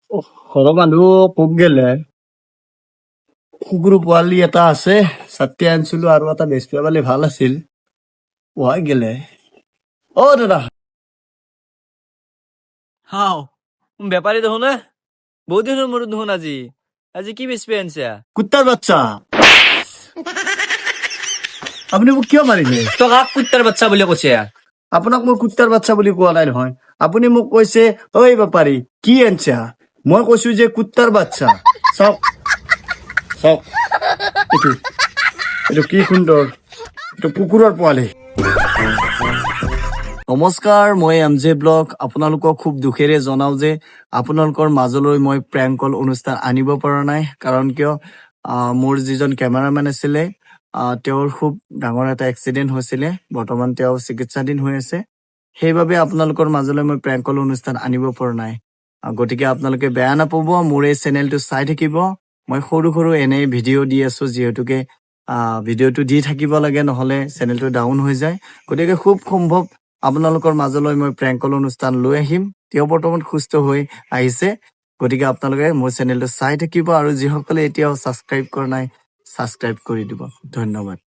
ঘৰৰ মানুহ ক'ত গেলে কুকুৰ পোৱালি এটা আছে ছাতি আনিছিলো আৰু এটা বেচিব পালে ভাল আছিল পোৱাই গেলে দাদা হাও বেপাৰী দেখোন বহুত দিনৰ মূৰত দেখোন আজি আজি কি বেচি আনছা কুত্তাৰ বাচ্চা আপুনি মোক কিয় মাৰিলে তই কাক কুত্তাৰ বাচ্চা বুলি কৈছে আপোনাক মই কুত্তাৰ বাচ্চা বুলি কোৱা নাই নহয় আপুনি মোক কৈছে ঐ বেপাৰী কি আনছা মই কৈছো যে কুত্তাৰ বাচ্চা চাওক চাওক এইটো এইটো কি সুন্দৰ এইটো কুকুৰৰ পোৱালি নমস্কাৰ মই এম জে ব্লগ আপোনালোকক খুব দুখেৰে জনাও যে আপোনালোকৰ মাজলৈ মই প্ৰেংক কল অনুষ্ঠান আনিব পৰা নাই কাৰণ কিয় মোৰ যিজন কেমেৰামেন আছিলে তেওঁৰ খুব ডাঙৰ এটা এক্সিডেণ্ট হৈছিলে বৰ্তমান তেওঁ চিকিৎসাধীন হৈ আছে সেইবাবে আপোনালোকৰ মাজলৈ মই প্ৰেংক কল অনুষ্ঠান আনিব পৰা নাই গতিকে আপোনালোকে বেয়া নাপাব মোৰ এই চেনেলটো চাই থাকিব মই সৰু সৰু এনেই ভিডিঅ' দি আছো যিহেতুকে ভিডিঅ'টো দি থাকিব লাগে নহ'লে চেনেলটো ডাউন হৈ যায় গতিকে খুব সম্ভৱ আপোনালোকৰ মাজলৈ মই প্ৰেংক কল অনুষ্ঠান লৈ আহিম তেওঁ বৰ্তমান সুস্থ হৈ আহিছে গতিকে আপোনালোকে মোৰ চেনেলটো চাই থাকিব আৰু যিসকলে এতিয়াও ছাবস্ক্ৰাইব কৰা নাই ছাবস্ক্ৰাইব কৰি দিব ধন্যবাদ